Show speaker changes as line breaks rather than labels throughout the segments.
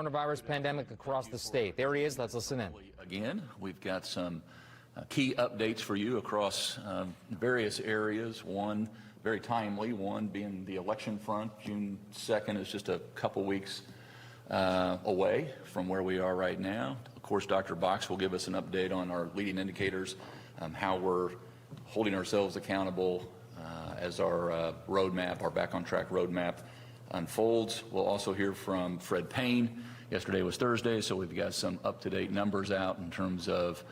Coronavirus pandemic across the state. There he is. Let's listen in.
Again, we've got some key updates for you across various areas. One very timely, one being the election front. June 2nd is just a couple weeks away from where we are right now. Of course, Dr. Box will give us an update on our leading indicators, how we're holding ourselves accountable as our roadmap, our back on track roadmap unfolds. We'll also hear from Fred Payne. Yesterday was Thursday, so we've got some up-to-date numbers out in terms of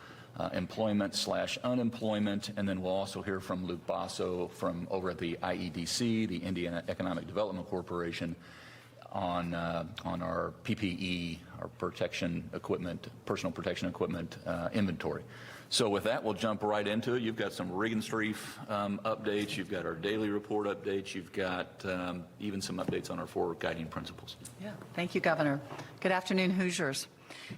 employment/unemployment, and then we'll also hear from Luke Basso from over at the IEDC, the Indiana Economic Development Corporation, on our PPE, our protection equipment, personal protection equipment inventory. So with that, we'll jump right into it. You've got some Reagents updates, you've got our daily report updates, you've got even some updates on our 4 guiding principles.
Yeah, thank you, Governor. Good afternoon, Hoosiers.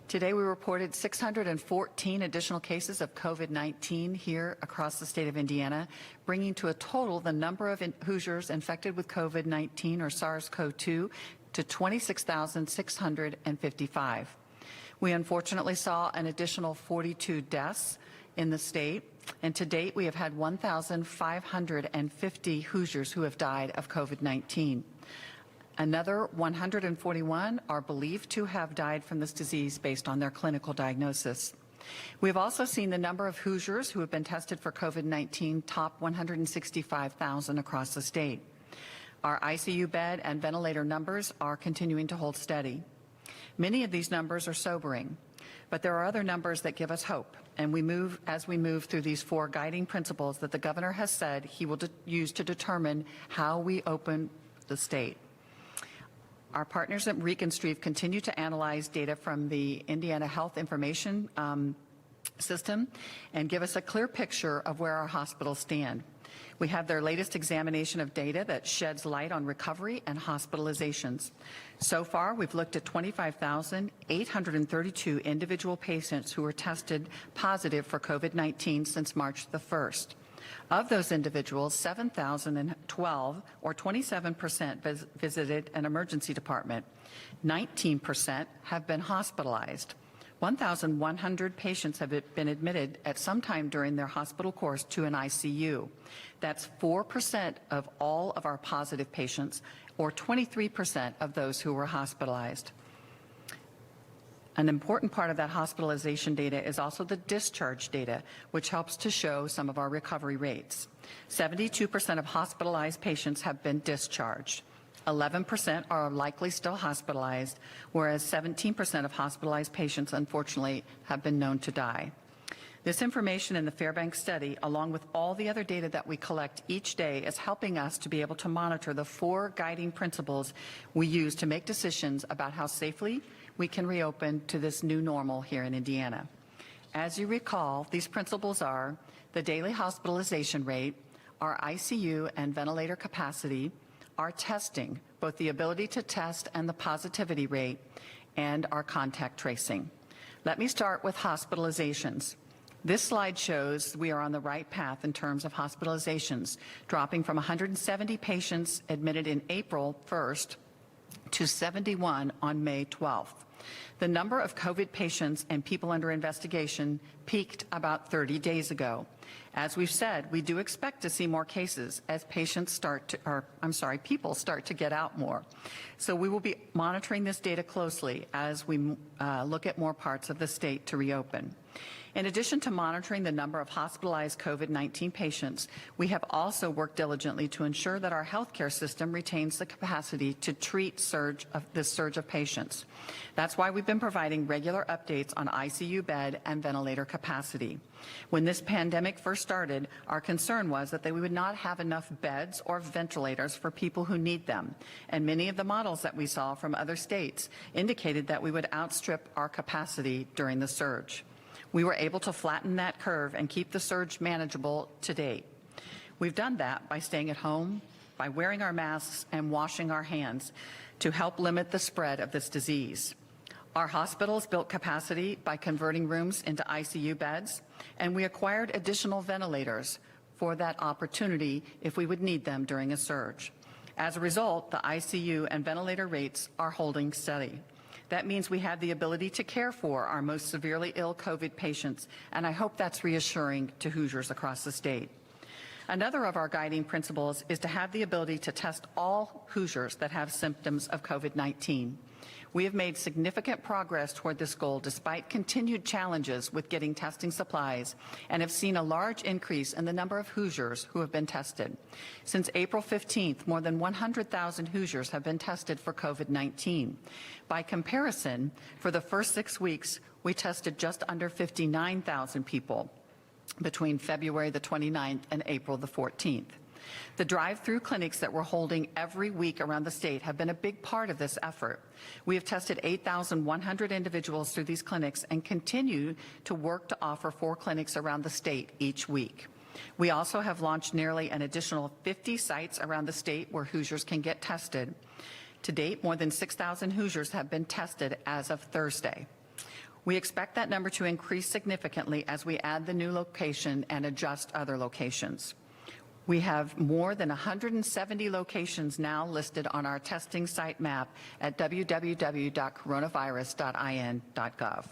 Today we reported 614 additional cases of COVID-19 here across the state of Indiana, bringing to a total the number of Hoosiers infected with COVID-19 or SARS-CoV-2 to 26,655. We unfortunately saw an additional 42 deaths in the state, and to date we have had 1,550 Hoosiers who have died of COVID-19. Another 141 are believed to have died from this disease based on their clinical diagnosis. We have also seen the number of Hoosiers who have been tested for COVID-19 top 165,000 across the state. Our ICU bed and ventilator numbers are continuing to hold steady. Many of these numbers are sobering, but there are other numbers that give us hope, and as we move through these 4 guiding principles that the governor has said he will use to determine how we open the state. Our partners at Reagents continue to analyze data from the Indiana Health Information System and give us a clear picture of where our hospitals stand. We have their latest examination of data that sheds light on recovery and hospitalizations. So far, we've looked at 25,832 individual patients who were tested positive for COVID-19 since March the 1st. Of those individuals, 7,012, or 27%, visited an emergency department. 19% have been hospitalized. 1,100 patients have been admitted at some time during their hospital course to an ICU. That's 4% of all of our positive patients, or 23% of those who were hospitalized. An important part of that hospitalization data is also the discharge data, which helps to show some of our recovery rates. 72% of hospitalized patients have been discharged. 11% are likely still hospitalized, whereas 17% of hospitalized patients, unfortunately, have been known to die. This information in the Fairbanks study, along with all the other data that we collect each day, is helping us to be able to monitor the 4 guiding principles we use to make decisions about how safely we can reopen to this new normal here in Indiana. As you recall, these principles are the daily hospitalization rate, our ICU and ventilator capacity, our testing, both the ability to test and the positivity rate, and our contact tracing. Let me start with hospitalizations. This slide shows we are on the right path in terms of hospitalizations, dropping from 170 patients admitted in April 1st to 71 on May 12th. The number of COVID patients and people under investigation peaked about 30 days ago. As we've said, we do expect to see more cases as people start to get out more. So we will be monitoring this data closely as we look at more parts of the state to reopen. In addition to monitoring the number of hospitalized COVID-19 patients, we have also worked diligently to ensure that our healthcare system retains the capacity to treat this surge of patients. That's why we've been providing regular updates on ICU bed and ventilator capacity. When this pandemic first started, our concern was that we would not have enough beds or ventilators for people who need them, and many of the models that we saw from other states indicated that we would outstrip our capacity during the surge. We were able to flatten that curve and keep the surge manageable to date. We've done that by staying at home, by wearing our masks and washing our hands to help limit the spread of this disease. Our hospitals built capacity by converting rooms into ICU beds, and we acquired additional ventilators for that opportunity if we would need them during a surge. As a result, the ICU and ventilator rates are holding steady. That means we have the ability to care for our most severely ill COVID patients, and I hope that's reassuring to Hoosiers across the state. Another of our guiding principles is to have the ability to test all Hoosiers that have symptoms of COVID-19. We have made significant progress toward this goal despite continued challenges with getting testing supplies and have seen a large increase in the number of Hoosiers who have been tested. Since April 15th, more than 100,000 Hoosiers have been tested for COVID-19. By comparison, for the first 6 weeks, we tested just under 59,000 people between February the 29th and April the 14th. The drive-through clinics that we're holding every week around the state have been a big part of this effort. We have tested 8,100 individuals through these clinics and continue to work to offer 4 clinics around the state each week. We also have launched nearly an additional 50 sites around the state where Hoosiers can get tested. To date, more than 6,000 Hoosiers have been tested as of Thursday. We expect that number to increase significantly as we add the new location and adjust other locations. We have more than 170 locations now listed on our testing site map at www.coronavirus.in.gov.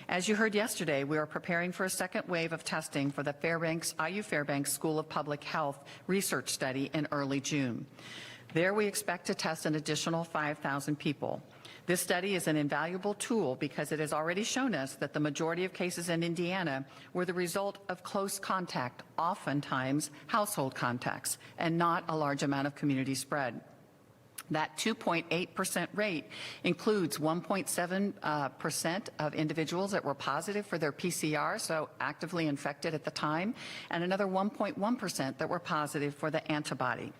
As you heard yesterday, we are preparing for a second wave of testing for the IU Fairbanks School of Public Health research study in early June. There we expect to test an additional 5,000 people. This study is an invaluable tool because it has already shown us that the majority of cases in Indiana were the result of close contact, oftentimes household contacts, and not a large amount of community spread. That 2.8% rate includes 1.7% of individuals that were positive for their PCR, so actively infected at the time, and another 1.1% that were positive for the antibody.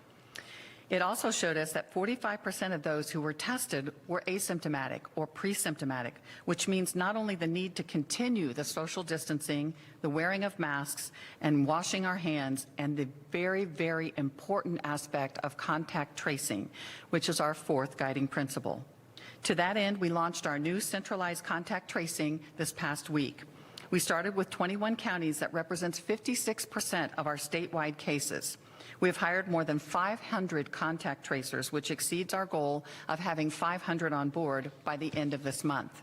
It also showed us that 45% of those who were tested were asymptomatic or pre-symptomatic, which means not only the need to continue the social distancing, the wearing of masks, and washing our hands, and the very, very important aspect of contact tracing, which is our 4th guiding principle. To that end, we launched our new centralized contact tracing this past week. We started with 21 counties that represents 56% of our statewide cases. We have hired more than 500 contact tracers, which exceeds our goal of having 500 on board by the end of this month.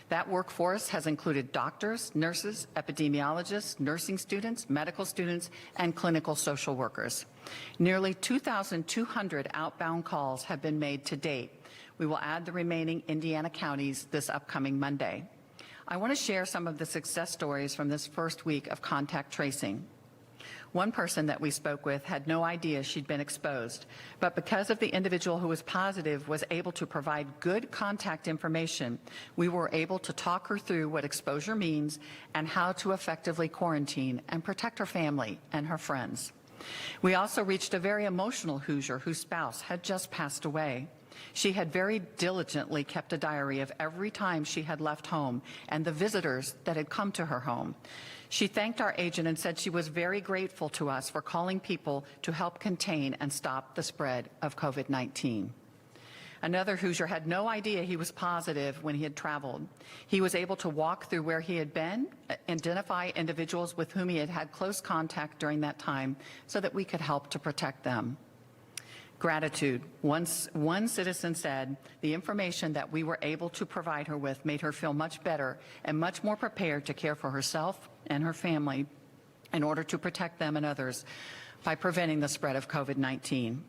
That workforce has included doctors, nurses, epidemiologists, nursing students, medical students, and clinical social workers. Nearly 2,200 outbound calls have been made to date. We will add the remaining Indiana counties this upcoming Monday. I want to share some of the success stories from this first week of contact tracing. One person that we spoke with had no idea she'd been exposed, but because of the individual who was positive was able to provide good contact information, we were able to talk her through what exposure means and how to effectively quarantine and protect her family and her friends. We also reached a very emotional Hoosier whose spouse had just passed away. She had very diligently kept a diary of every time she had left home and the visitors that had come to her home. She thanked our agent and said she was very grateful to us for calling people to help contain and stop the spread of COVID-19. Another Hoosier had no idea he was positive when he had traveled. He was able to walk through where he had been, identify individuals with whom he had had close contact during that time so that we could help to protect them. Gratitude. One citizen said, the information that we were able to provide her with made her feel much better and much more prepared to care for herself and her family in order to protect them and others by preventing the spread of COVID-19.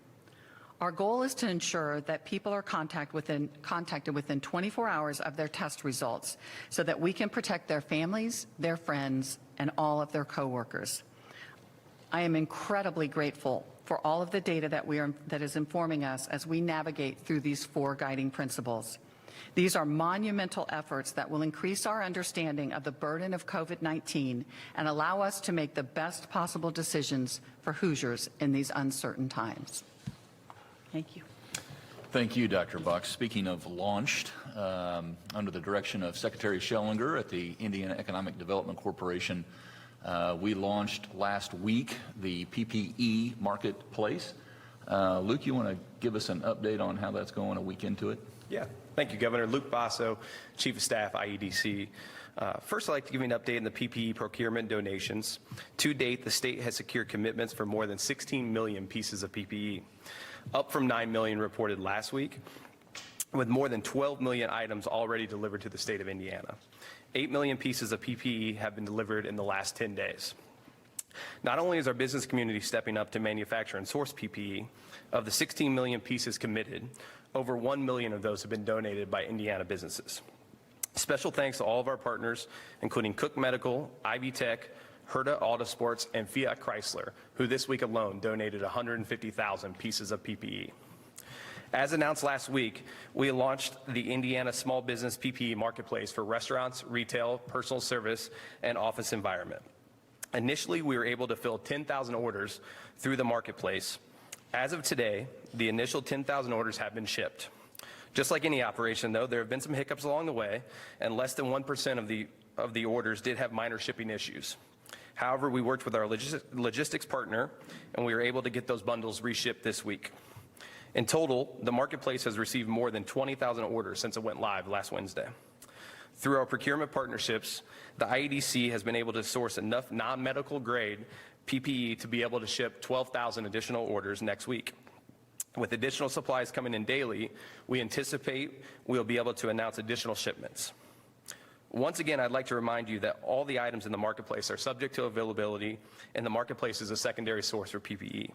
Our goal is to ensure that people are contacted within 24 hours of their test results so that we can protect their families, their friends, and all of their coworkers. I am incredibly grateful for all of the data that is informing us as we navigate through these 4 guiding principles. These are monumental efforts that will increase our understanding of the burden of COVID-19 and allow us to make the best possible decisions for Hoosiers in these uncertain times. Thank you.
Thank you, Dr. Buck. Speaking of launched, under the direction of Secretary Schellinger at the Indiana Economic Development Corporation, we launched last week the PPE Marketplace. Luke, you want to give us an update on how that's going a week into it?
Yeah, thank you, Governor. Luke Basso, Chief of Staff, IEDC. First, I'd like to give you an update on the PPE procurement donations. To date, the state has secured commitments for more than 16 million pieces of PPE, up from 9 million reported last week. with more than 12 million items already delivered to the state of Indiana. 8 million pieces of PPE have been delivered in the last 10 days. Not only is our business community stepping up to manufacture and source PPE, of the 16 million pieces committed, over 1 million of those have been donated by Indiana businesses. Special thanks to all of our partners, including Cook Medical, Ivy Tech, Herta Autosports, and Fiat Chrysler, who this week alone donated 150,000 pieces of PPE. As announced last week, we launched the Indiana Small Business PPE Marketplace for restaurants, retail, personal service, and office environment. Initially, we were able to fill 10,000 orders through the marketplace. As of today, the initial 10,000 orders have been shipped. Just like any operation, though, there have been some hiccups along the way, and less than 1% of the orders did have minor shipping issues. However, we worked with our logistics partner, and we were able to get those bundles reshipped this week. In total, the marketplace has received more than 20,000 orders since it went live last Wednesday. Through our procurement partnerships, the IEDC has been able to source enough non-medical grade PPE to be able to ship 12,000 additional orders next week. With additional supplies coming in daily, we anticipate we'll be able to announce additional shipments. Once again, I'd like to remind you that all the items in the marketplace are subject to availability, and the marketplace is a secondary source for PPE.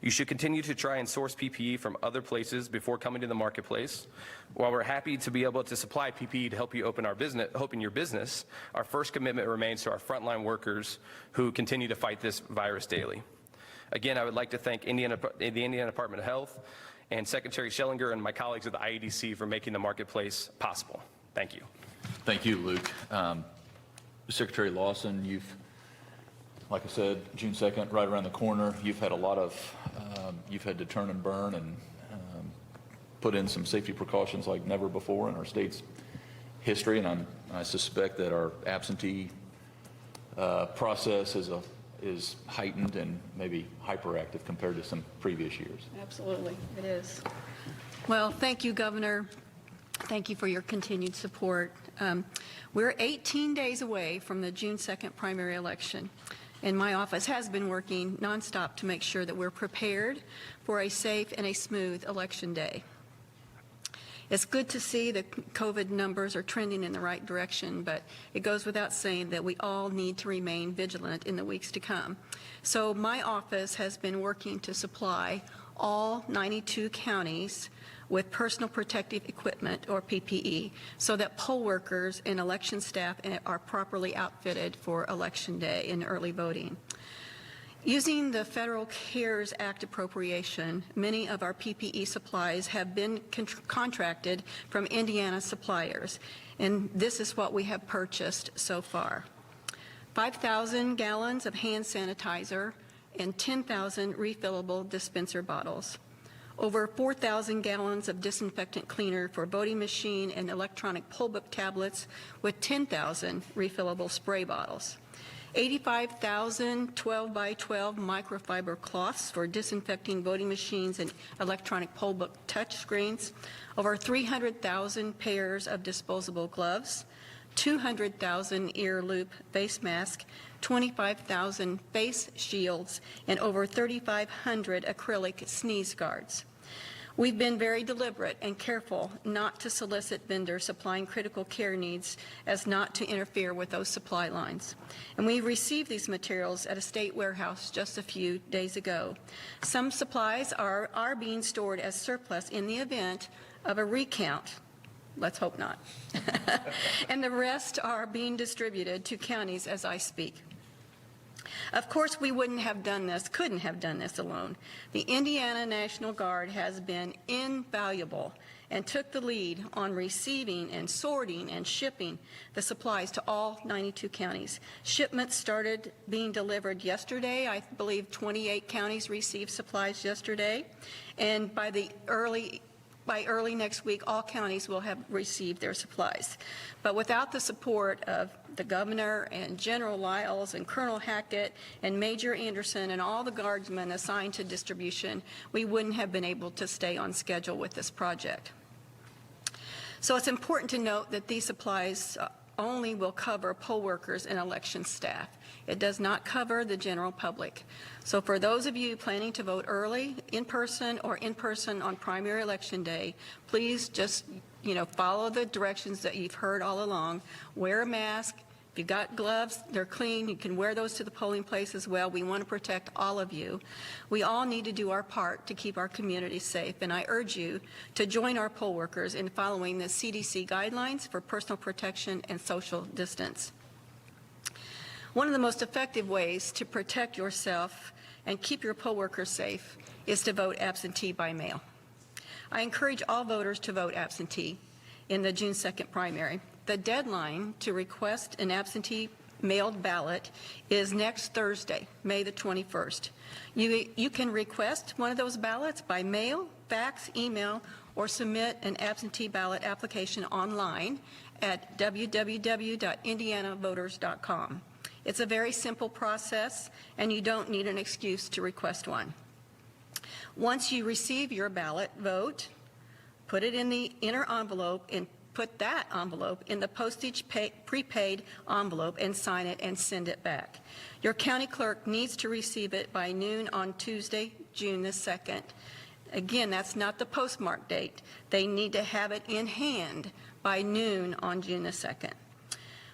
You should continue to try and source PPE from other places before coming to the marketplace. While we're happy to be able to supply PPE to help you open your business, our first commitment remains to our frontline workers who continue to fight this virus daily. Again, I would like to thank the Indiana Department of Health and Secretary Schellinger and my colleagues at the IEDC for making the marketplace possible. Thank you.
Thank you, Luke. Secretary Lawson, like I said, June 2nd, right around the corner. You've had a lot of, you've had to turn and burn and put in some safety precautions like never before in our state's history, and I suspect that our absentee process is heightened and maybe hyperactive compared to some previous years.
Absolutely, it is. Well, thank you, Governor. Thank you for your continued support. We're 18 days away from the June 2nd primary election, and my office has been working nonstop to make sure that we're prepared for a safe and a smooth election day. It's good to see the COVID numbers are trending in the right direction, but it goes without saying that we all need to remain vigilant in the weeks to come. So my office has been working to supply all 92 counties with personal protective equipment, or PPE, so that poll workers and election staff are properly outfitted for Election Day and early voting. Using the Federal CARES Act appropriation, many of our PPE supplies have been contracted from Indiana suppliers, and this is what we have purchased so far. 5,000 gallons of hand sanitizer and 10,000 refillable dispenser bottles. Over 4,000 gallons of disinfectant cleaner for voting machine and electronic poll book tablets with 10,000 refillable spray bottles. 85,000 12x12 microfiber cloths for disinfecting voting machines and electronic poll book touchscreens. Over 300,000 pairs of disposable gloves. 200,000 ear loop face masks, 25,000 face shields, and over 3,500 acrylic sneeze guards. We've been very deliberate and careful not to solicit vendors supplying critical care needs as not to interfere with those supply lines. And we received these materials at a state warehouse just a few days ago. Some supplies are being stored as surplus in the event of a recount. Let's hope not. And the rest are being distributed to counties as I speak. Of course, we couldn't have done this alone. The Indiana National Guard has been invaluable and took the lead on receiving and sorting and shipping the supplies to all 92 counties. Shipments started being delivered yesterday. I believe 28 counties received supplies yesterday, and by early next week, all counties will have received their supplies. But without the support of the governor and General Lyles and Colonel Hackett and Major Anderson and all the guardsmen assigned to distribution, we wouldn't have been able to stay on schedule with this project. So it's important to note that these supplies only will cover poll workers and election staff. It does not cover the general public. So for those of you planning to vote early, in person on primary election day, please just, follow the directions that you've heard all along. Wear a mask. If you've got gloves, they're clean. You can wear those to the polling place as well. We want to protect all of you. We all need to do our part to keep our community safe, and I urge you to join our poll workers in following the CDC guidelines for personal protection and social distance. One of the most effective ways to protect yourself and keep your poll workers safe is to vote absentee by mail. I encourage all voters to vote absentee in the June 2nd primary. The deadline to request an absentee mailed ballot is next Thursday, May the 21st. You can request one of those ballots by mail, fax, email, or submit an absentee ballot application online at www.indianavoters.com. It's a very simple process, and you don't need an excuse to request one. Once you receive your ballot, vote, put it in the inner envelope, and put that envelope in the postage prepaid envelope and sign it and send it back. Your county clerk needs to receive it by noon on Tuesday, June the 2nd. Again, that's not the postmark date. They need to have it in hand by noon on June the 2nd.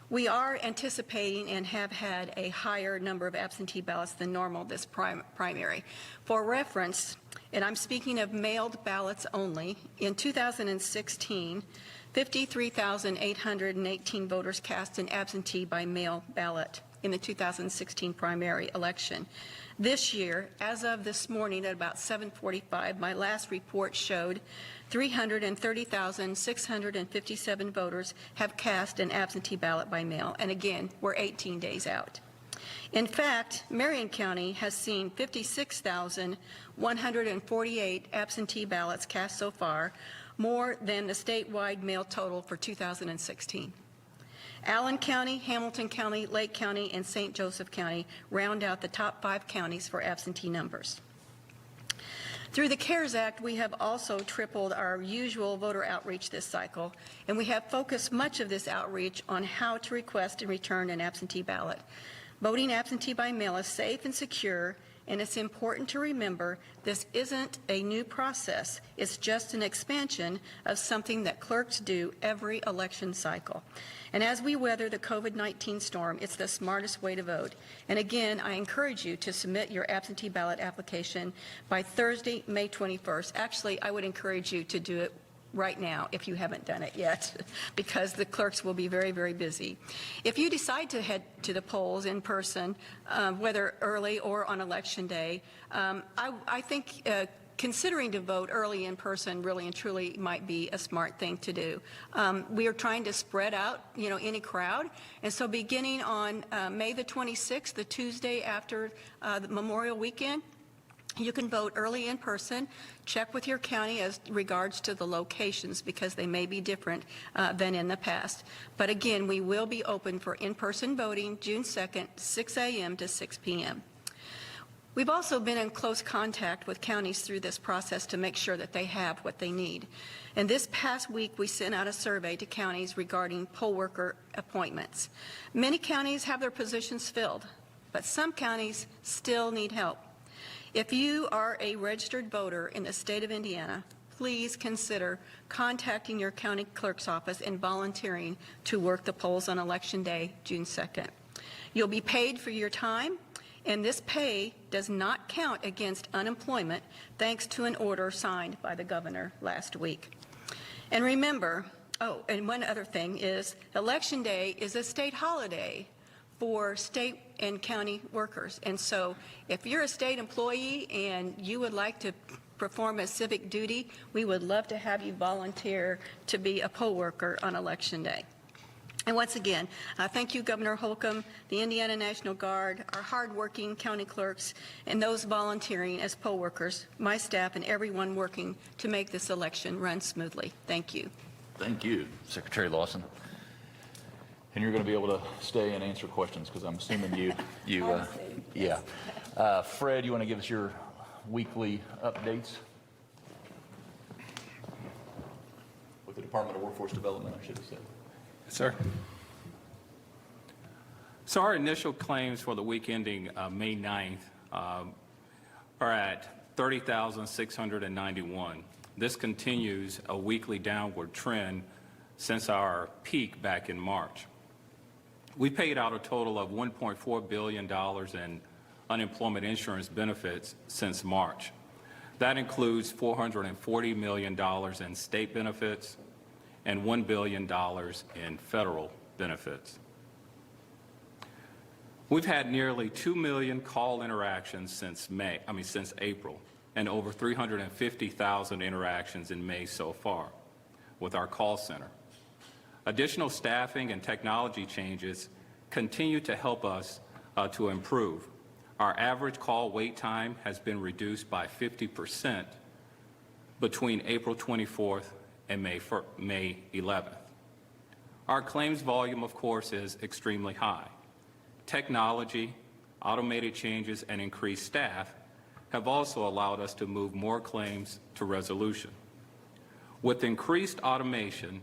We are anticipating and have had a higher number of absentee ballots than normal this primary. For reference, and I'm speaking of mailed ballots only, in 2016, 53,818 voters cast an absentee by mail ballot in the 2016 primary election. This year, as of this morning at about 7:45, my last report showed 330,657 voters have cast an absentee ballot by mail. And again, we're 18 days out. In fact, Marion County has seen 56,148 absentee ballots cast so far, more than the statewide mail total for 2016. Allen County, Hamilton County, Lake County, and St. Joseph County round out the top 5 counties for absentee numbers. Through the CARES Act, we have also tripled our usual voter outreach this cycle, and we have focused much of this outreach on how to request and return an absentee ballot. Voting absentee by mail is safe and secure, and it's important to remember this isn't a new process. It's just an expansion of something that clerks do every election cycle. And as we weather the COVID-19 storm, it's the smartest way to vote. And again, I encourage you to submit your absentee ballot application by Thursday, May 21st. Actually, I would encourage you to do it right now if you haven't done it yet, because the clerks will be very, very busy. If you decide to head to the polls in person, whether early or on election day, I think considering to vote early in person really and truly might be a smart thing to do. We are trying to spread out, any crowd, and so beginning on May the 26th, the Tuesday after the Memorial Weekend, you can vote early in person. Check with your county as regards to the locations because they may be different than in the past. But again, we will be open for in-person voting June 2nd, 6 a.m. to 6 p.m. We've also been in close contact with counties through this process to make sure that they have what they need. And this past week, we sent out a survey to counties regarding poll worker appointments. Many counties have their positions filled, but some counties still need help. If you are a registered voter in the state of Indiana, please consider contacting your county clerk's office and volunteering to work the polls on Election Day, June 2nd. You'll be paid for your time, and this pay does not count against unemployment thanks to an order signed by the governor last week. And remember, and one other thing is Election Day is a state holiday for state and county workers. And so if you're a state employee and you would like to perform a civic duty, we would love to have you volunteer to be a poll worker on Election Day. And once again, thank you, Governor Holcomb, the Indiana National Guard, our hardworking county clerks, and those volunteering as poll workers, my staff, and everyone working to make this election run smoothly. Thank you.
Thank you, Secretary Lawson. And you're going to be able to stay and answer questions because I'm assuming yeah. Fred, you want to give us your weekly updates? With the Department of Workforce Development, I should have said.
Yes, sir.
So our initial claims for the week ending May 9th are at 30,691. This continues a weekly downward trend since our peak back in March. We paid out a total of $1.4 billion in unemployment insurance benefits since March. That includes $440 million in state benefits and $1 billion in federal benefits. We've had nearly 2 million call interactions since April, and over 350,000 interactions in May so far with our call center. Additional staffing and technology changes continue to help us to improve. Our average call wait time has been reduced by 50% between April 24th and May 11th. Our claims volume, of course, is extremely high. Technology, automated changes, and increased staff have also allowed us to move more claims to resolution. With increased automation,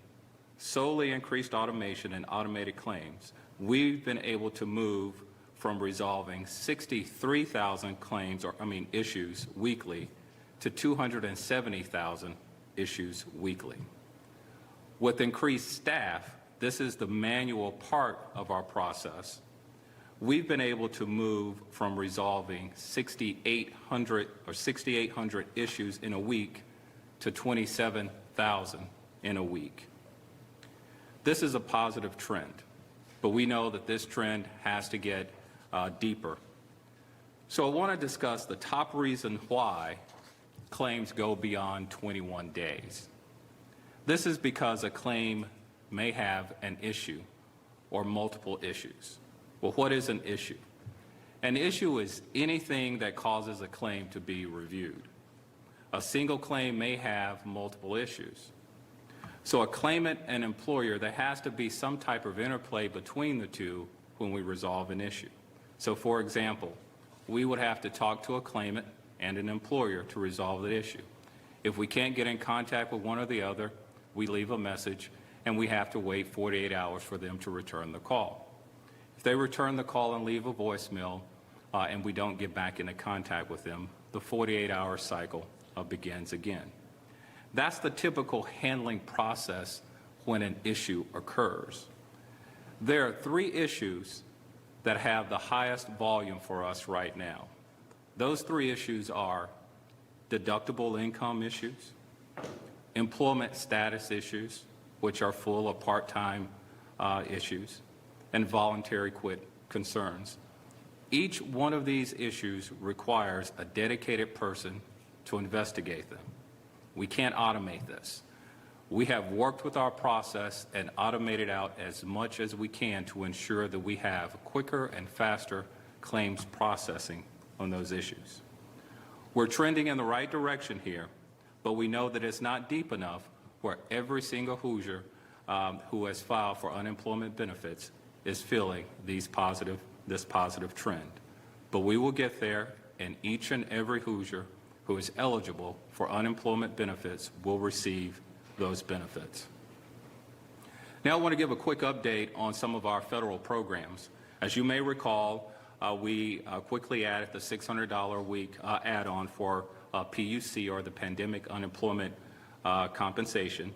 solely increased automation and automated claims, we've been able to move from resolving 63,000 issues weekly to 270,000 issues weekly. With increased staff, this is the manual part of our process. We've been able to move from resolving 6,800 issues in a week to 27,000 in a week. This is a positive trend, but we know that this trend has to get deeper. So I want to discuss the top reason why claims go beyond 21 days. This is because a claim may have an issue or multiple issues. Well, what is an issue? An issue is anything that causes a claim to be reviewed. A single claim may have multiple issues. So a claimant and employer, there has to be some type of interplay between the two when we resolve an issue. So for example, we would have to talk to a claimant and an employer to resolve the issue. If we can't get in contact with one or the other, we leave a message and we have to wait 48 hours for them to return the call. If they return the call and leave a voicemail and we don't get back into contact with them, the 48-hour cycle begins again. That's the typical handling process when an issue occurs. There are 3 issues that have the highest volume for us right now. Those 3 issues are deductible income issues, employment status issues, which are full of part-time issues, and voluntary quit concerns. Each one of these issues requires a dedicated person to investigate them. We can't automate this. We have worked with our process and automated out as much as we can to ensure that we have quicker and faster claims processing on those issues. We're trending in the right direction here, but we know that it's not deep enough where every single Hoosier who has filed for unemployment benefits is feeling this positive trend. But we will get there, and each and every Hoosier who is eligible for unemployment benefits will receive those benefits. Now I want to give a quick update on some of our federal programs. As you may recall, we quickly added the $600 a week add-on for PUC, or the Pandemic Unemployment Compensation.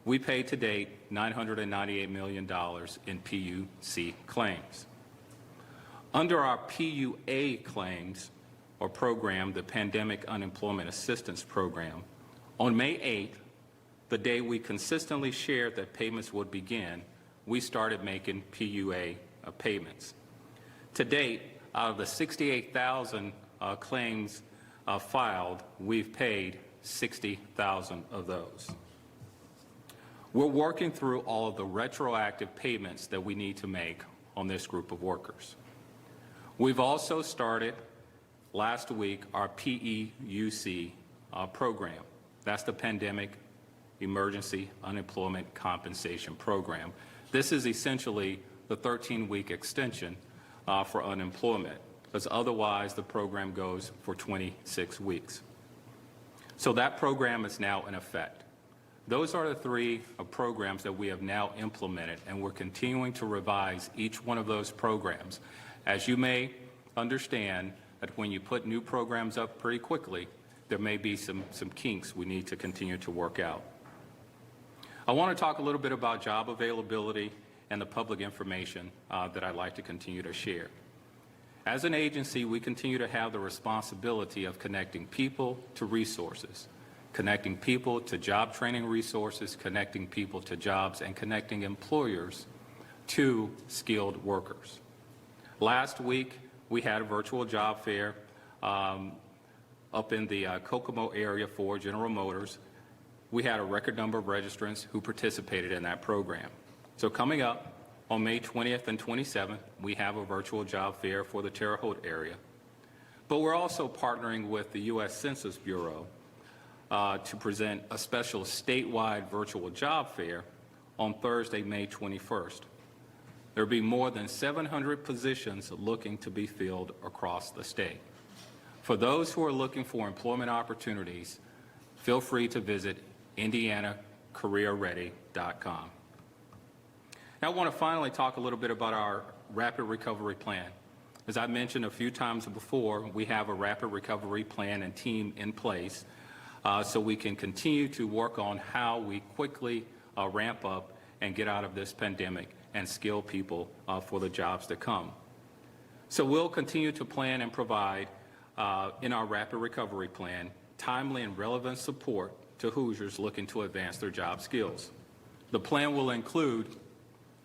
We paid to date $998 million in PUC claims. Under our PUA claims, or program, the Pandemic Unemployment Assistance Program, on May 8th, the day we consistently shared that payments would begin, we started making PUA payments. To date, out of the 68,000 claims filed, we've paid 60,000 of those. We're working through all of the retroactive payments that we need to make on this group of workers. We've also started last week our PEUC program. That's the Pandemic Emergency Unemployment Compensation Program. This is essentially the 13-week extension for unemployment, because otherwise the program goes for 26 weeks. So that program is now in effect. Those are the three programs that we have now implemented, and we're continuing to revise each one of those programs. As you may understand, that when you put new programs up pretty quickly, there may be some kinks we need to continue to work out. I want to talk a little bit about job availability and the public information that I'd like to continue to share. As an agency, we continue to have the responsibility of connecting people to resources, connecting people to job training resources, connecting people to jobs, and connecting employers to skilled workers. Last week, we had a virtual job fair up in the Kokomo area for General Motors. We had a record number of registrants who participated in that program. So coming up on May 20th and 27th, we have a virtual job fair for the Terre Haute area. But we're also partnering with the U.S. Census Bureau to present a special statewide virtual job fair on Thursday, May 21st. There will be more than 700 positions looking to be filled across the state. For those who are looking for employment opportunities, feel free to visit indianacareerready.com. Now, I want to finally talk a little bit about our rapid recovery plan. As I mentioned a few times before, we have a rapid recovery plan and team in place so we can continue to work on how we quickly ramp up and get out of this pandemic and skill people for the jobs to come. So we'll continue to plan and provide in our rapid recovery plan timely and relevant support to Hoosiers looking to advance their job skills. The plan will include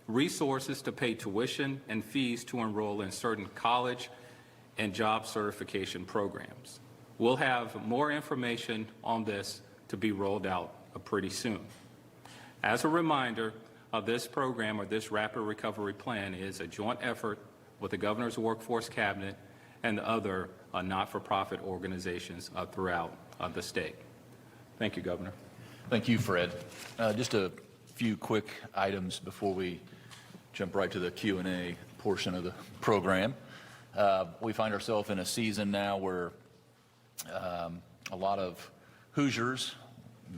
resources to pay tuition and fees to enroll in certain college and job certification programs. We'll have more information on this to be rolled out pretty soon. As a reminder, this program or this rapid recovery plan is a joint effort with the Governor's Workforce Cabinet and the other not-for-profit organizations throughout the state. Thank you, Governor.
Thank you, Fred. Just a few quick items before we jump right to the Q&A portion of the program. We find ourselves in a season now where a lot of Hoosiers,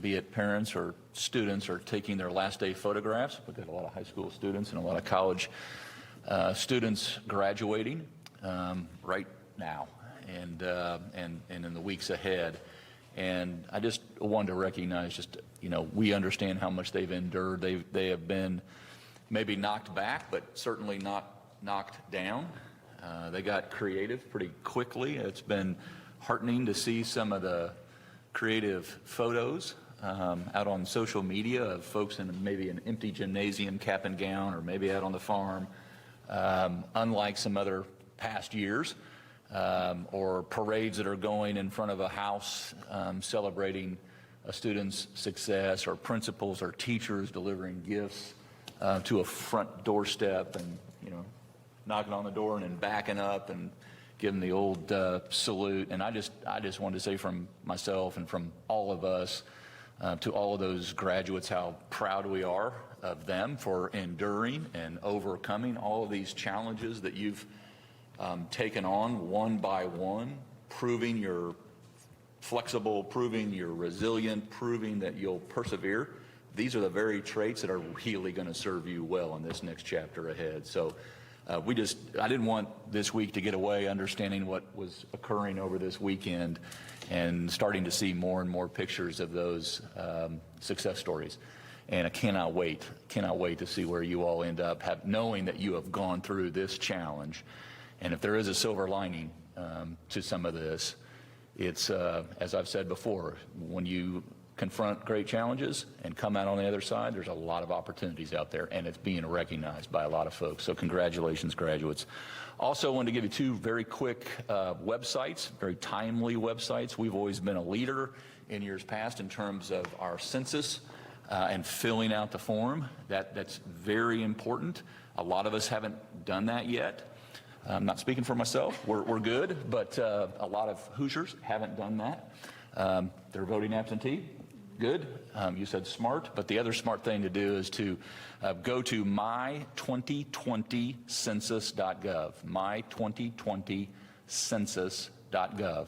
be it parents or students, are taking their last day photographs. We've got a lot of high school students and a lot of college students graduating right now and in the weeks ahead. And I just wanted to recognize we understand how much they've endured. They have been maybe knocked back, but certainly not knocked down. They got creative pretty quickly. It's been heartening to see some of the creative photos out on social media of folks in maybe an empty gymnasium, cap and gown, or maybe out on the farm, unlike some other past years, or parades that are going in front of a house celebrating a student's success, or principals or teachers delivering gifts to a front doorstep and, knocking on the door and then backing up and giving the old salute. And I just wanted to say from myself and from all of us to all of those graduates how proud we are of them for enduring and overcoming all of these challenges that you've taken on one by one, proving you're flexible, proving you're resilient, proving that you'll persevere. These are the very traits that are really going to serve you well in this next chapter ahead. So I didn't want this week to get away understanding what was occurring over this weekend and starting to see more and more pictures of those success stories. And I cannot wait to see where you all end up, knowing that you have gone through this challenge. And if there is a silver lining to some of this, it's, as I've said before, when you confront great challenges and come out on the other side, there's a lot of opportunities out there, and it's being recognized by a lot of folks. So congratulations, graduates. Also, I wanted to give you two very quick websites, very timely websites. We've always been a leader in years past in terms of our census and filling out the form. That's very important. A lot of us haven't done that yet. I'm not speaking for myself. We're good, but a lot of Hoosiers haven't done that. They're voting absentee. Good. You said smart, but the other smart thing to do is to go to my2020census.gov, my2020census.gov,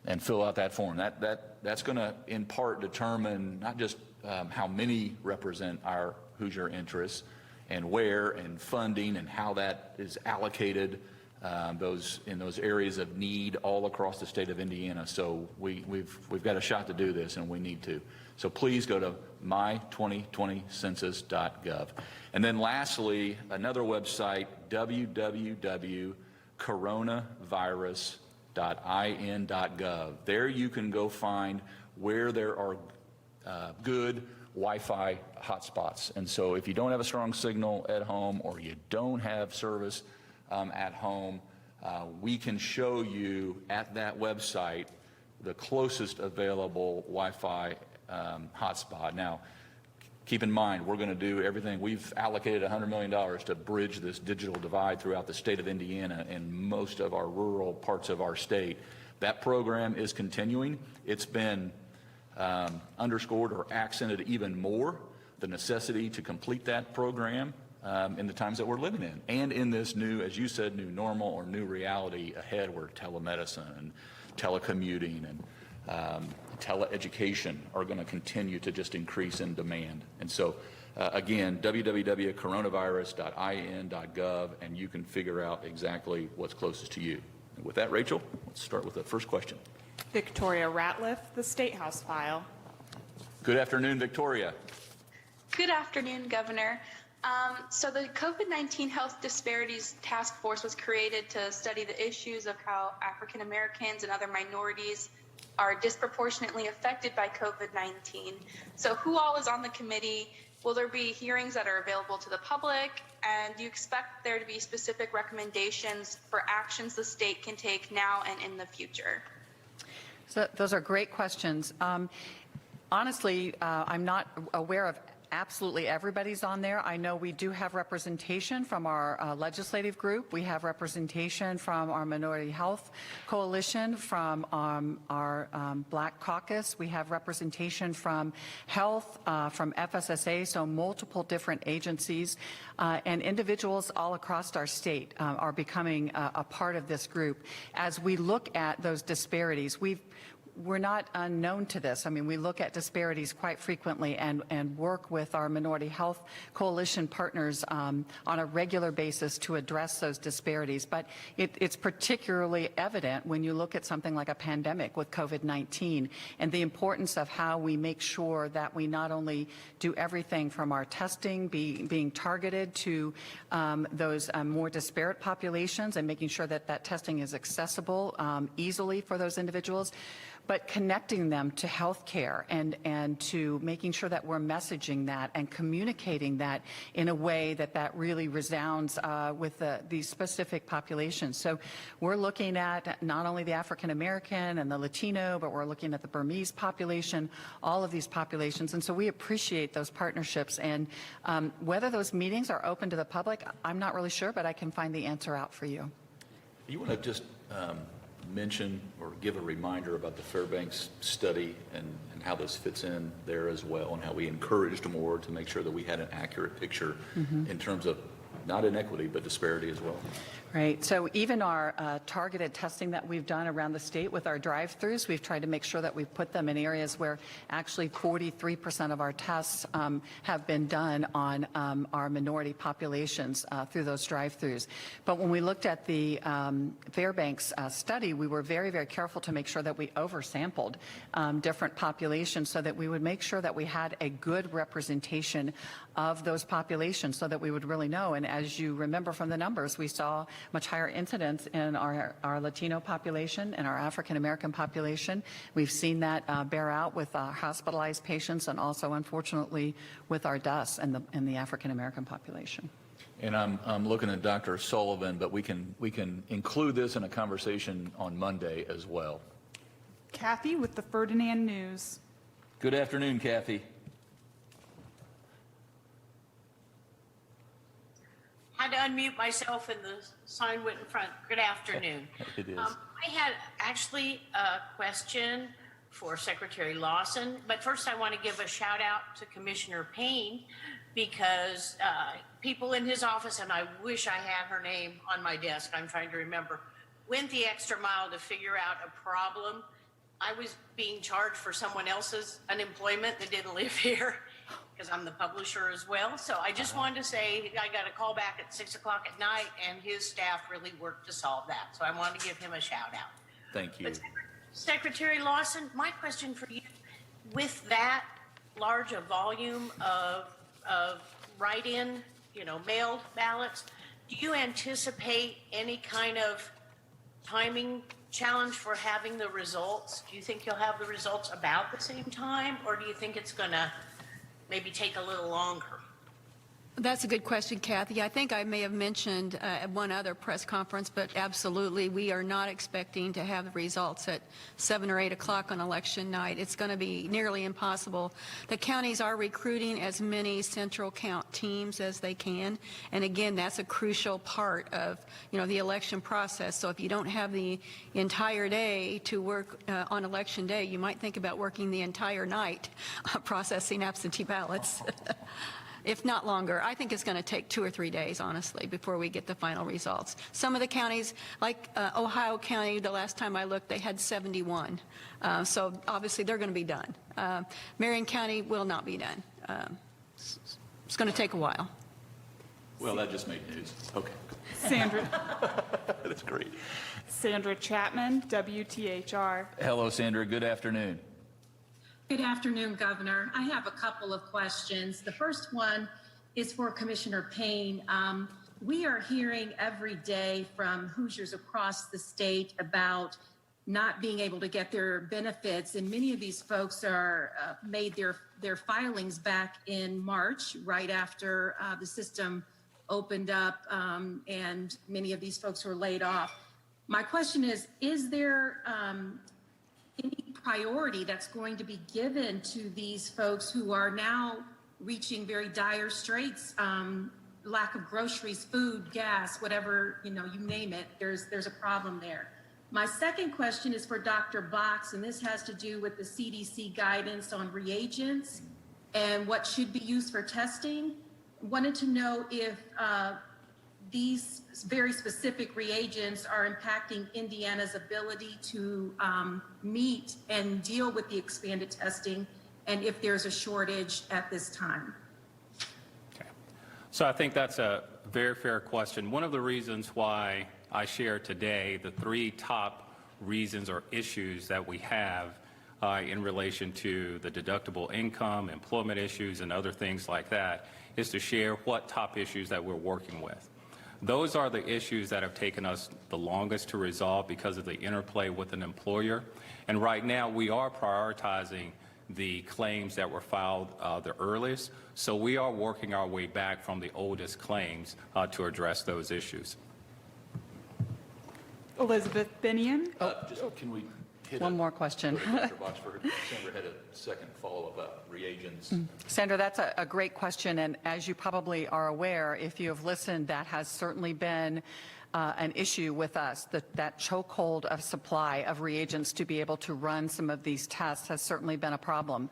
and fill out that form. That's going to, in part, determine not just how many represent our Hoosier interests and where and funding and how that is allocated in those areas of need all across the state of Indiana. So we've got a shot to do this, and we need to. So please go to my2020census.gov. And then lastly, another website, www.coronavirus.in.gov. There you can go find where there are good Wi-Fi hotspots. And so if you don't have a strong signal at home or you don't have service at home, we can show you at that website the closest available Wi-Fi hotspot. Now, keep in mind, we're going to do everything. We've allocated $100 million to bridge this digital divide throughout the state of Indiana and most of our rural parts of our state. That program is continuing. It's been underscored or accented even more, the necessity to complete that program in the times that we're living in, and in this new, as you said, new normal or new reality ahead, where telemedicine and telecommuting and teleeducation are going to continue to just increase in demand. And so again, www.coronavirus.in.gov, and you can figure out exactly what's closest to you. And with that, Rachel, let's start with the first question.
Victoria Ratliff, the State House file.
Good afternoon, Victoria.
Good afternoon, Governor. So the COVID-19 Health Disparities Task Force was created to study the issues of how African Americans and other minorities are disproportionately affected by COVID-19. So who all is on the committee? Will there be hearings that are available to the public? And do you expect there to be specific recommendations for actions the state can take now and in the future?
So those are great questions. Honestly, I'm not aware of absolutely everybody's on there. I know we do have representation from our legislative group. We have representation from our Minority Health Coalition, from our Black Caucus. We have representation from Health, from FSSA, so multiple different agencies and individuals all across our state are becoming a part of this group. As we look at those disparities, we're not unknown to this. I mean, we look at disparities quite frequently and work with our Minority Health Coalition partners on a regular basis to address those disparities. But it's particularly evident when you look at something like a pandemic with COVID-19 and the importance of how we make sure that we not only do everything from our testing being targeted to those more disparate populations and making sure that that testing is accessible easily for those individuals, but connecting them to health care and to making sure that we're messaging that and communicating that in a way that really resounds with these specific populations. So we're looking at not only the African American and the Latino, but we're looking at the Burmese population, all of these populations. And so we appreciate those partnerships. And whether those meetings are open to the public, I'm not really sure, but I can find the answer out for you.
You want to just mention or give a reminder about the Fairbanks study and how this fits in there as well, and how we encouraged more to make sure that we had an accurate picture in terms of not inequity, but disparity as well.
Right. So even our targeted testing that we've done around the state with our drive-thrus, we've tried to make sure that we've put them in areas where actually 43% of our tests have been done on our minority populations through those drive-thrus. But when we looked at the Fairbanks study, we were very, very careful to make sure that we oversampled different populations so that we would make sure that we had a good representation of those populations so that we would really know. And as you remember from the numbers, we saw much higher incidence in our Latino population and our African American population. We've seen that bear out with hospitalized patients and also, unfortunately, with our deaths in the African American population.
And I'm looking at Dr. Sullivan, but we can include this in a conversation on Monday as well.
Kathy with the Ferdinand News.
Good afternoon, Kathy.
I had to unmute myself and the sign went in front. Good afternoon.
It is.
I had actually a question for Secretary Lawson, but first I want to give a shout out to Commissioner Payne because people in his office, and I wish I had her name on my desk, I'm trying to remember, went the extra mile to figure out a problem I was being charged for someone else's unemployment that didn't live here because I'm the publisher as well. So I just wanted to say I got a call back at 6 o'clock at night, and his staff really worked to solve that. So I wanted to give him a shout out.
Thank you.
But Secretary Lawson, my question for you, with that large a volume of write-in, mailed ballots, do you anticipate any kind of timing challenge for having the results? Do you think you'll have the results about the same time, or do you think it's going to maybe take a little longer?
That's a good question, Kathy. I think I may have mentioned at one other press conference, but absolutely, we are not expecting to have the results at 7 or 8 o'clock on election night. It's going to be nearly impossible. The counties are recruiting as many central count teams as they can, and again, that's a crucial part of the election process. So if you don't have the entire day to work on election day, you might think about working the entire night processing absentee ballots. If not longer. I think it's going to take 2 or 3 days, honestly, before we get the final results. Some of the counties, like Ohio County, the last time I looked, they had 71. So obviously they're going to be done. Marion County will not be done. It's going to take a while.
Well, that just made news. Okay.
Sandra,
That's great.
Sandra Chapman, WTHR.
Hello, Sandra. Good afternoon.
Good afternoon, Governor. I have a couple of questions. The first one is for Commissioner Payne. We are hearing every day from Hoosiers across the state about not being able to get their benefits, and many of these folks are made their filings back in March, right after the system opened up, and many of these folks were laid off. My question is there any priority that's going to be given to these folks who are now reaching very dire straits, lack of groceries, food, gas, whatever, you name it, there's a problem there. My second question is for Dr. Box, and this has to do with the CDC guidance on reagents and what should be used for testing. Wanted to know if these very specific reagents are impacting Indiana's ability to meet and deal with the expanded testing, and if there's a shortage at this time.
Okay. So I think that's a very fair question. One of the reasons why I share today the 3 top reasons or issues that we have in relation to the deductible income, employment issues, and other things like that is to share what top issues that we're working with. Those are the issues that have taken us the longest to resolve because of the interplay with an employer. And right now we are prioritizing the claims that were filed the earliest. So we are working our way back from the oldest claims to address those issues.
Elizabeth Binion.
Can we hit
One more question.
Dr. Boxford? Sandra had a second follow-up about reagents.
Sandra, that's a great question, and as you probably are aware, if you have listened, that has certainly been an issue with us. That chokehold of supply of reagents to be able to run some of these tests has certainly been a problem.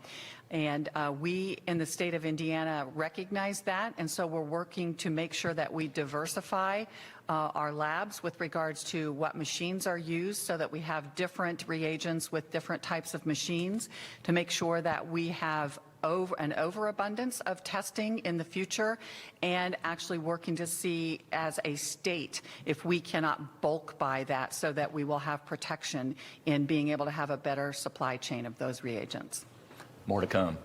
And we in the state of Indiana recognize that, and so we're working to make sure that we diversify our labs with regards to what machines are used so that we have different reagents with different types of machines to make sure that we have an overabundance of testing in the future, and actually working to see as a state if we cannot bulk buy that so that we will have protection in being able to have a better supply chain of those reagents.
More to come.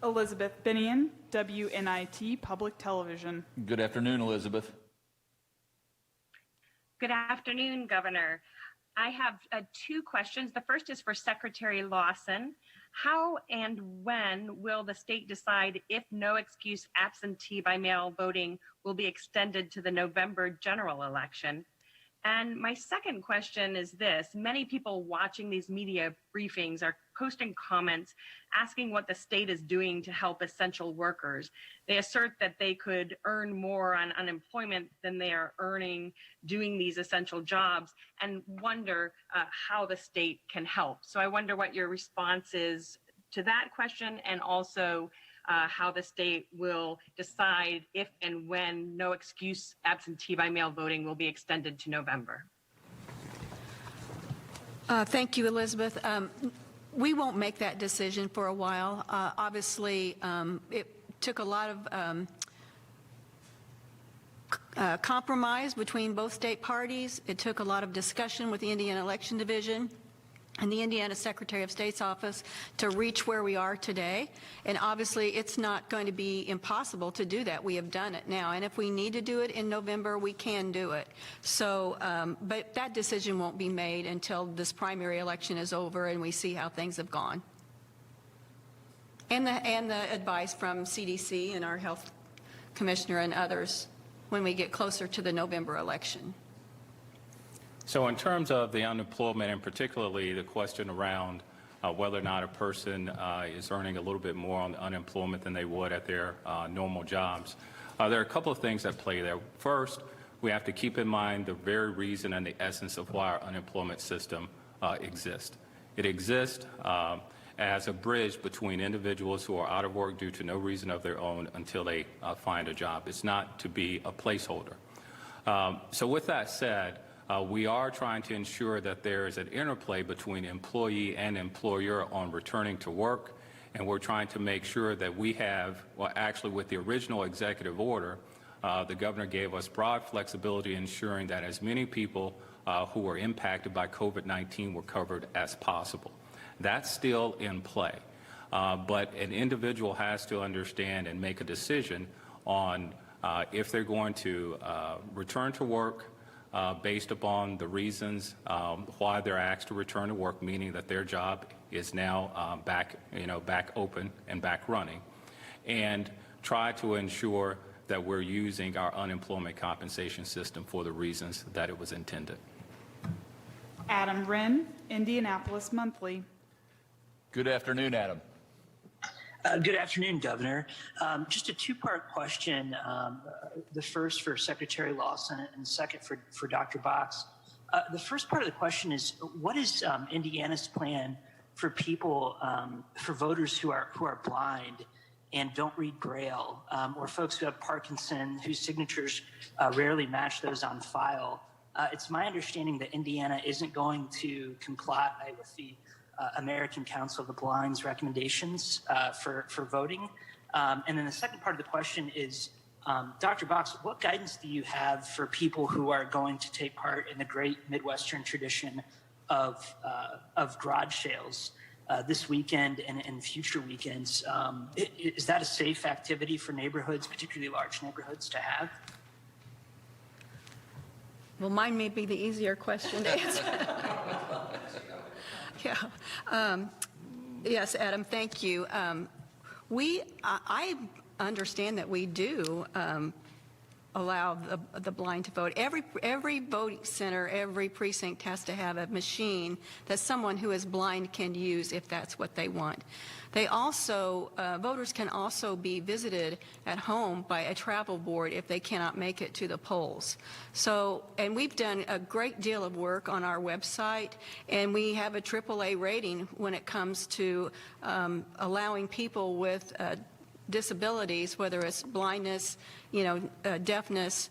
Elizabeth Binion, WNIT Public Television.
Good afternoon, Elizabeth.
Good afternoon, Governor. I have 2 questions. The first is for Secretary Lawson. How and when will the state decide if no excuse absentee by mail voting will be extended to the November general election? And my second question is this: many people watching these media briefings are posting comments asking what the state is doing to help essential workers. They assert that they could earn more on unemployment than they are earning doing these essential jobs, and wonder how the state can help. So I wonder what your response is to that question, and also how the state will decide if and when no excuse absentee by mail voting will be extended to November.
Thank you, Elizabeth. We won't make that decision for a while. Obviously, it took a lot of compromise between both state parties. It took a lot of discussion with the Indiana Election Division and the Indiana Secretary of State's office to reach where we are today. And obviously, it's not going to be impossible to do that. We have done it now. And if we need to do it in November, we can do it. So, but that decision won't be made until this primary election is over and we see how things have gone. And the advice from CDC and our health commissioner and others when we get closer to the November election.
So in terms of the unemployment, and particularly the question around whether or not a person is earning a little bit more on the unemployment than they would at their normal jobs, there are a couple of things that play there. First, we have to keep in mind the very reason and the essence of why our unemployment system exists. It exists as a bridge between individuals who are out of work due to no reason of their own until they find a job. It's not to be a placeholder. So with that said, we are trying to ensure that there is an interplay between employee and employer on returning to work, and we're trying to make sure that we have, well, actually with the original executive order, the governor gave us broad flexibility ensuring that as many people who were impacted by COVID-19 were covered as possible. That's still in play, but an individual has to understand and make a decision on if they're going to return to work based upon the reasons why they're asked to return to work, meaning that their job is now back open and back running, and try to ensure that we're using our unemployment compensation system for the reasons that it was intended.
Adam Wren, Indianapolis Monthly.
Good afternoon, Adam.
Good afternoon, Governor. Just a two-part question. The first for Secretary Lawson and the second for Dr. Box. The first part of the question is, what is Indiana's plan for people, for voters who are blind and don't read Braille, or folks who have Parkinson, whose signatures rarely match those on file? It's my understanding that Indiana isn't going to comply with the American Council of the Blind's recommendations for voting. And then the second part of the question is, Dr. Box, what guidance do you have for people who are going to take part in the great Midwestern tradition of garage sales this weekend and in future weekends? Is that a safe activity for neighborhoods, particularly large neighborhoods, to have?
Well, mine may be the easier question to answer. Yeah. Yes, Adam, thank you. I understand that we do allow the blind to vote. Every voting center, every precinct has to have a machine that someone who is blind can use if that's what they want. They also, voters can also be visited at home by a travel board if they cannot make it to the polls. So, and we've done a great deal of work on our website, and we have a AAA rating when it comes to allowing people with disabilities, whether it's blindness, deafness,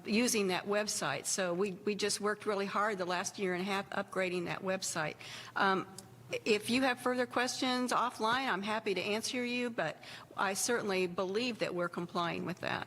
using that website. So we just worked really hard the last year and a half upgrading that website. If you have further questions offline, I'm happy to answer you, but I certainly believe that we're complying with that.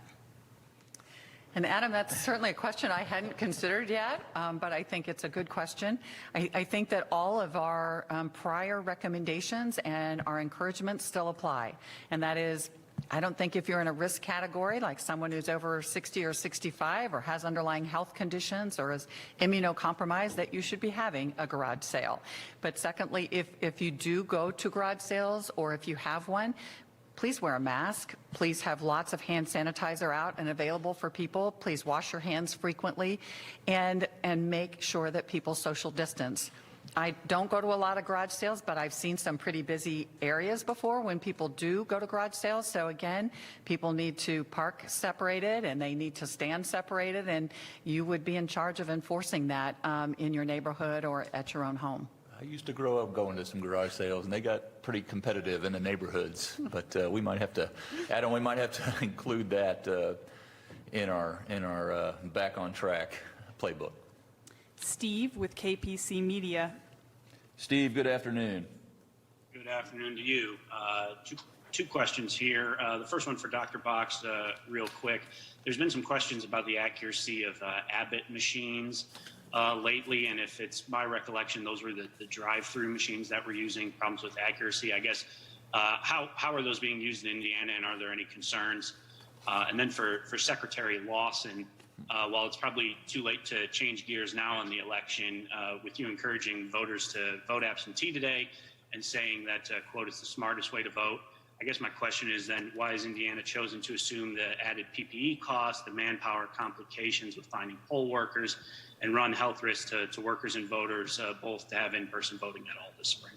And Adam, that's certainly a question I hadn't considered yet, but I think it's a good question. I think that all of our prior recommendations and our encouragements still apply. And that is, I don't think if you're in a risk category, like someone who's over 60 or 65 or has underlying health conditions or is immunocompromised, that you should be having a garage sale. But secondly, if you do go to garage sales or if you have one, please wear a mask. Please have lots of hand sanitizer out and available for people. Please wash your hands frequently and make sure that people social distance. I don't go to a lot of garage sales, but I've seen some pretty busy areas before when people do go to garage sales. So again, people need to park separated and they need to stand separated, and you would be in charge of enforcing that in your neighborhood or at your own home.
I used to grow up going to some garage sales, and they got pretty competitive in the neighborhoods. But we might have to, Adam, we might have to include that in our back on track playbook.
Steve with KPC Media.
Steve, good afternoon.
Good afternoon to you. Two questions here. The first one for Dr. Box, real quick. There's been some questions about the accuracy of Abbott machines lately, and if it's my recollection, those were the drive-through machines that were using problems with accuracy. I guess, how are those being used in Indiana, and are there any concerns? And then for Secretary Lawson, while it's probably too late to change gears now on the election, with you encouraging voters to vote absentee today and saying that, quote, it's the smartest way to vote, I guess my question is then, why has Indiana chosen to assume the added PPE costs, the manpower complications with finding poll workers, and run health risks to workers and voters, both to have in-person voting at all this spring?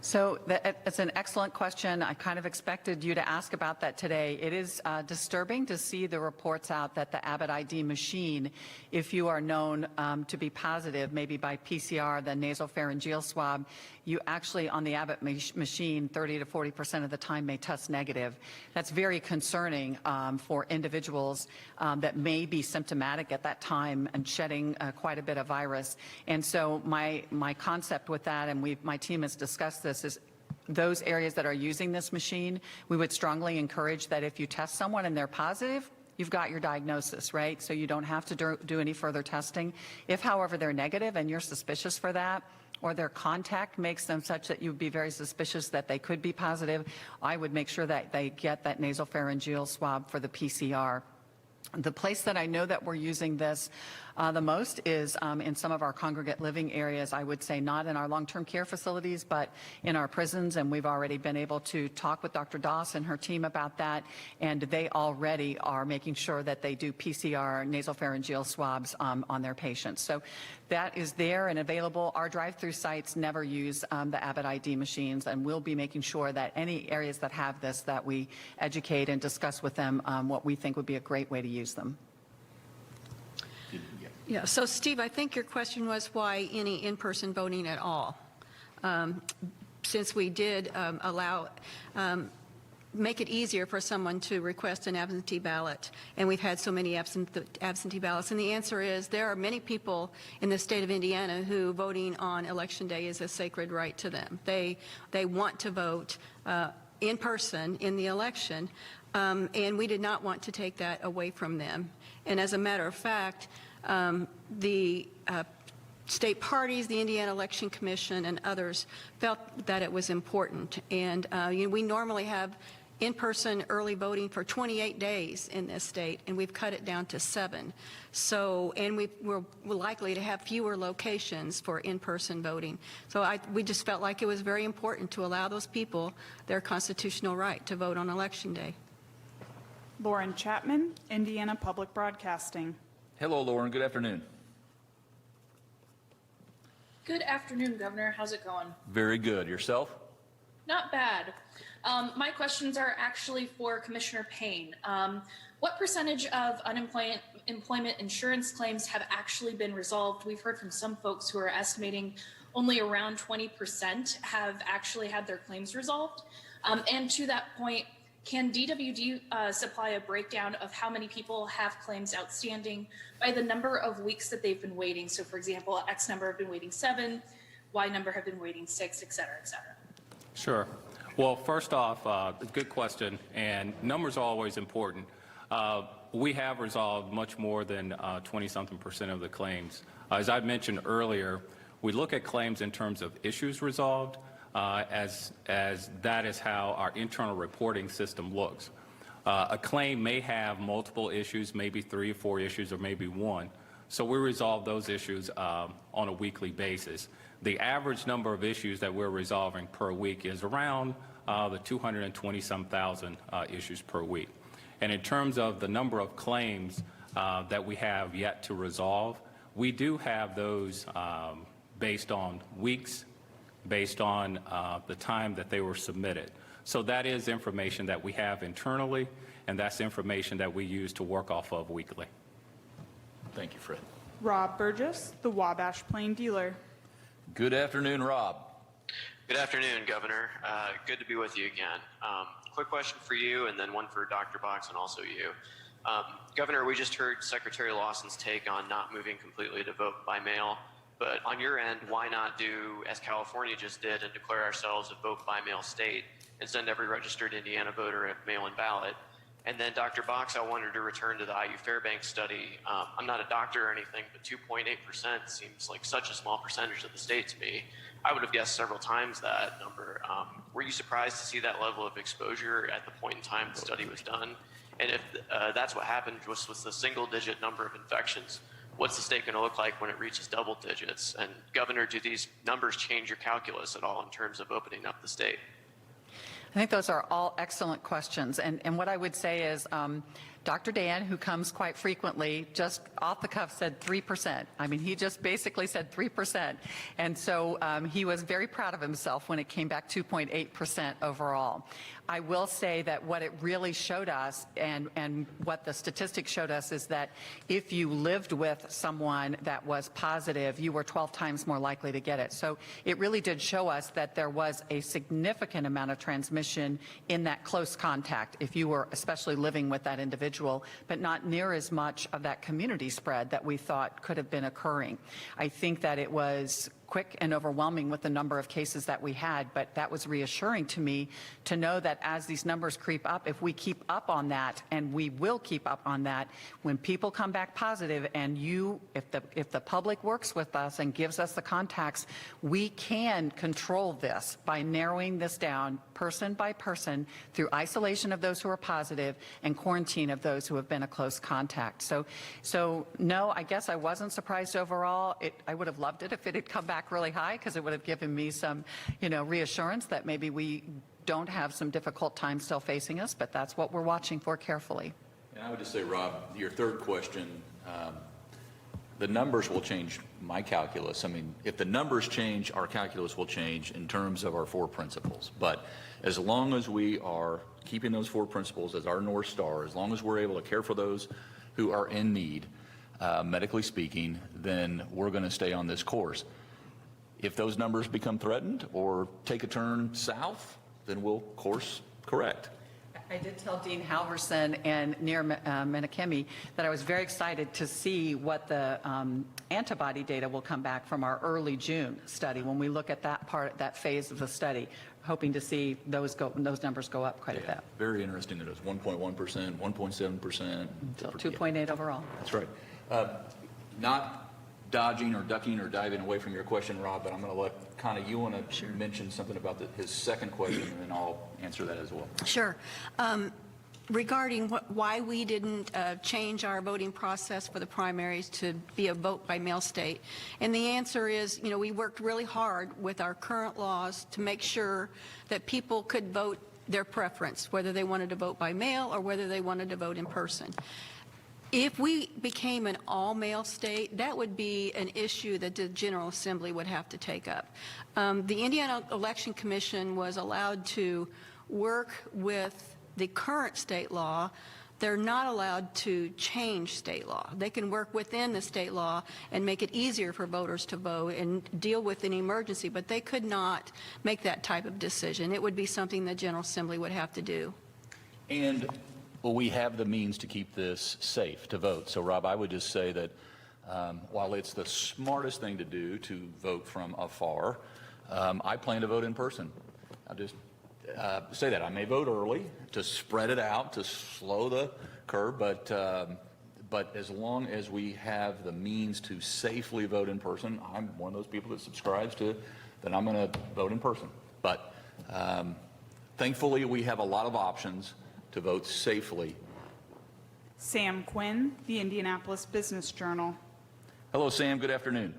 So it's an excellent question. I kind of expected you to ask about that today. It is disturbing to see the reports out that the Abbott ID machine, if you are known to be positive, maybe by PCR, the nasopharyngeal swab, you actually on the Abbott machine 30 to 40% of the time may test negative. That's very concerning for individuals that may be symptomatic at that time and shedding quite a bit of virus. And so my concept with that, and my team has discussed this, is those areas that are using this machine, we would strongly encourage that if you test someone and they're positive, you've got your diagnosis, right? So you don't have to do any further testing. If, however, they're negative and you're suspicious for that, or their contact makes them such that you'd be very suspicious that they could be positive, I would make sure that they get that nasopharyngeal swab for the PCR. The place that I know that we're using this the most is in some of our congregate living areas. I would say not in our long-term care facilities, but in our prisons, and we've already been able to talk with Dr. Doss and her team about that, and they already are making sure that they do PCR nasopharyngeal swabs on their patients. So that is there and available. Our drive-through sites never use the Abbott ID machines, and we'll be making sure that any areas that have this, that we educate and discuss with them what we think would be a great way to use them.
Yeah, so Steve, I think your question was why any in-person voting at all? Since we did make it easier for someone to request an absentee ballot, and we've had so many absentee ballots. And the answer is there are many people in the state of Indiana who voting on Election Day is a sacred right to them. They want to vote in person in the election, and we did not want to take that away from them. And as a matter of fact, the state parties, the Indiana Election Commission, and others felt that it was important. And we normally have in-person early voting for 28 days in this state, and we've cut it down to 7. So, and we're likely to have fewer locations for in-person voting. So we just felt like it was very important to allow those people their constitutional right to vote on Election Day.
Lauren Chapman, Indiana Public Broadcasting.
Hello, Lauren. Good afternoon.
Good afternoon, Governor. How's it going?
Very good. Yourself?
Not bad. My questions are actually for Commissioner Payne. What percentage of employment insurance claims have actually been resolved? We've heard from some folks who are estimating only around 20% have actually had their claims resolved. And to that point, can DWD supply a breakdown of how many people have claims outstanding by the number of weeks that they've been waiting? So for example, X number have been waiting 7, Y number have been waiting 6, et cetera, et cetera.
Sure. Well, first off, good question, and numbers are always important. We have resolved much more than 20-something% of the claims. As I mentioned earlier, we look at claims in terms of issues resolved, as that is how our internal reporting system looks. A claim may have multiple issues, maybe 3 or 4 issues, or maybe 1. So we resolve those issues on a weekly basis. The average number of issues that we're resolving per week is around the 220-some thousand issues per week. And in terms of the number of claims that we have yet to resolve, we do have those based on weeks, based on the time that they were submitted. So that is information that we have internally, and that's information that we use to work off of weekly.
Thank you, Fred.
Rob Burgess, the Wabash Plain Dealer.
Good afternoon, Rob.
Good afternoon, Governor. Good to be with you again. Quick question for you, and then one for Dr. Box and also you. Governor, we just heard Secretary Lawson's take on not moving completely to vote by mail. But on your end, why not do as California just did and declare ourselves a vote by mail state and send every registered Indiana voter a mail-in ballot? And then Dr. Box, I wanted to return to the IU Fairbanks study. I'm not a doctor or anything, but 2.8% seems like such a small percentage of the state to me. I would have guessed several times that number. Were you surprised to see that level of exposure at the point in time the study was done? And if that's what happened was the single-digit number of infections, what's the state going to look like when it reaches double digits? And Governor, do these numbers change your calculus at all in terms of opening up the state?
I think those are all excellent questions. And what I would say is Dr. Dan, who comes quite frequently, just off the cuff said 3%. I mean, he just basically said 3%. And so he was very proud of himself when it came back 2.8% overall. I will say that what it really showed us and what the statistics showed us is that if you lived with someone that was positive, you were 12 times more likely to get it. So it really did show us that there was a significant amount of transmission in that close contact if you were especially living with that individual, but not near as much of that community spread that we thought could have been occurring. I think that it was quick and overwhelming with the number of cases that we had, but that was reassuring to me to know that as these numbers creep up, if we keep up on that, and we will keep up on that, when people come back positive and if the public works with us and gives us the contacts, we can control this by narrowing this down person by person through isolation of those who are positive and quarantine of those who have been a close contact. So no, I guess I wasn't surprised overall. I would have loved it if it had come back really high, because it would have given me some, reassurance that maybe we don't have some difficult times still facing us, but that's what we're watching for carefully.
And I would just say, Rob, your third question, the numbers will change my calculus. I mean, if the numbers change, our calculus will change in terms of our 4 principles. But as long as we are keeping those 4 principles as our North Star, as long as we're able to care for those who are in need, medically speaking, then we're going to stay on this course. If those numbers become threatened or take a turn south, then we'll course correct.
I did tell Dean Halverson and Nir Menachemi that I was very excited to see what the antibody data will come back from our early June study when we look at that phase of the study, hoping to see those numbers go up quite a bit.
Very interesting that it was 1.1%, 1.7%.
2.8 overall.
That's right. Not dodging or ducking or diving away from your question, Rob, but I'm going to let you want to mention something about his second question, and then I'll answer that as well.
Sure. Regarding why we didn't change our voting process for the primaries to be a vote by mail state. And the answer is, we worked really hard with our current laws to make sure that people could vote their preference, whether they wanted to vote by mail or whether they wanted to vote in person. If we became an all-mail state, that would be an issue that the General Assembly would have to take up. The Indiana Election Commission was allowed to work with the current state law. They're not allowed to change state law. They can work within the state law and make it easier for voters to vote and deal with an emergency, but they could not make that type of decision. It would be something the General Assembly would have to do.
And well, we have the means to keep this safe to vote. So, Rob, I would just say that while it's the smartest thing to do to vote from afar, I plan to vote in person. I'll just say that. I may vote early to spread it out, to slow the curve, but as long as we have the means to safely vote in person, I'm one of those people that subscribes to that I'm going to vote in person. But thankfully, we have a lot of options to vote safely.
Sam Quinn, the Indianapolis Business Journal.
Hello, Sam. Good afternoon.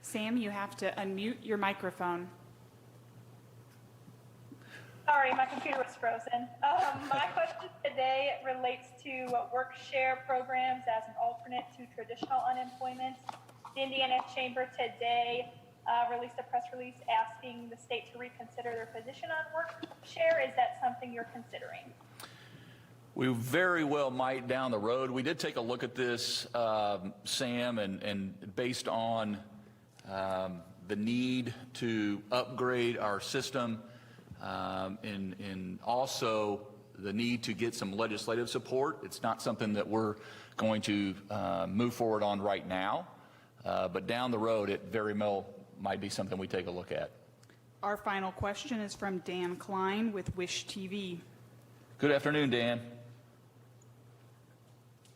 Sam, you have to unmute your microphone.
Sorry, my computer was frozen. My question today relates to work share programs as an alternate to traditional unemployment. The Indiana Chamber today released a press release asking the state to reconsider their position on work share. Is that something you're considering?
We very well might down the road. We did take a look at this, Sam, and based on the need to upgrade our system and also the need to get some legislative support. It's not something that we're going to move forward on right now, but down the road it very well might be something we take a look at.
Our final question is from Dan Klein with Wish TV.
Good afternoon, Dan.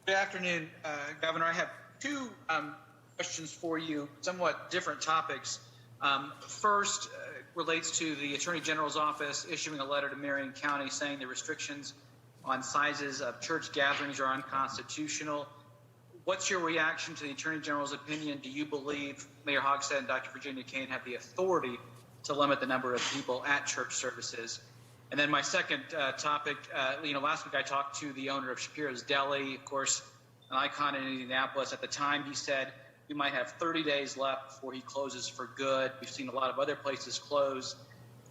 Good afternoon, Governor. I have two questions for you, somewhat different topics. First relates to the Attorney General's office issuing a letter to Marion County saying the restrictions on sizes of church gatherings are unconstitutional. What's your reaction to the Attorney General's opinion? Do you believe Mayor Hogsett and Dr. Virginia Kane have the authority to limit the number of people at church services? And then my second topic, last week I talked to the owner of Shapiro's Deli, of course, an icon in Indianapolis. At the time, he said we might have 30 days left before he closes for good. We've seen a lot of other places close.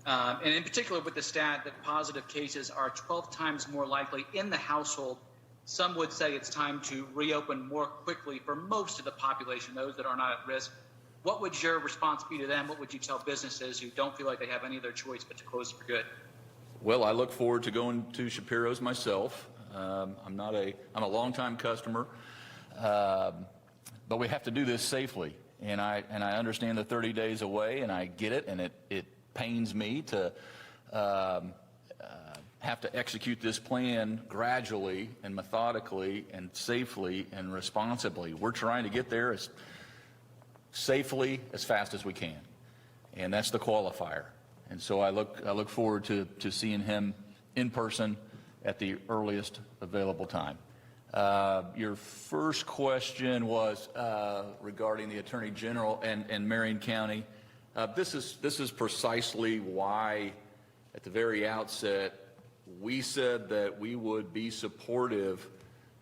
And in particular with the stat that positive cases are 12 times more likely in the household, some would say it's time to reopen more quickly for most of the population, those that are not at risk. What would your response be to them? What would you tell businesses who don't feel like they have any other choice but to close for good?
Well, I look forward to going to Shapiro's myself. I'm a longtime customer, but we have to do this safely. And I understand the 30 days away, and I get it, and it pains me to have to execute this plan gradually and methodically and safely and responsibly. We're trying to get there as safely as fast as we can, and that's the qualifier. And so I look forward to seeing him in person at the earliest available time. Your first question was regarding the Attorney General and Marion County. This is precisely why, at the very outset, we said that we would be supportive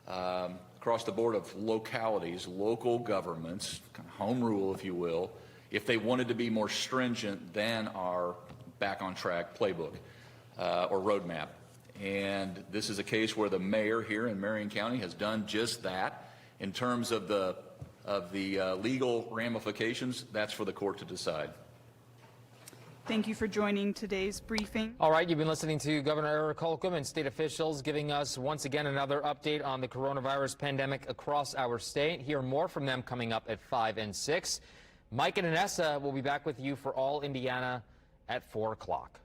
across the board of localities, local governments, kind of home rule, if you will, if they wanted to be more stringent than our back on track playbook or roadmap. And this is a case where the mayor here in Marion County has done just that. In terms of the legal ramifications, that's for the court to decide.
Thank you for joining today's briefing.
All right, you've been listening to Governor Eric Holcomb and state officials giving us once again another update on the coronavirus pandemic across our state. Hear more from them coming up at 5 and 6. Mike and Anessa will be back with you for All Indiana at 4 o'clock.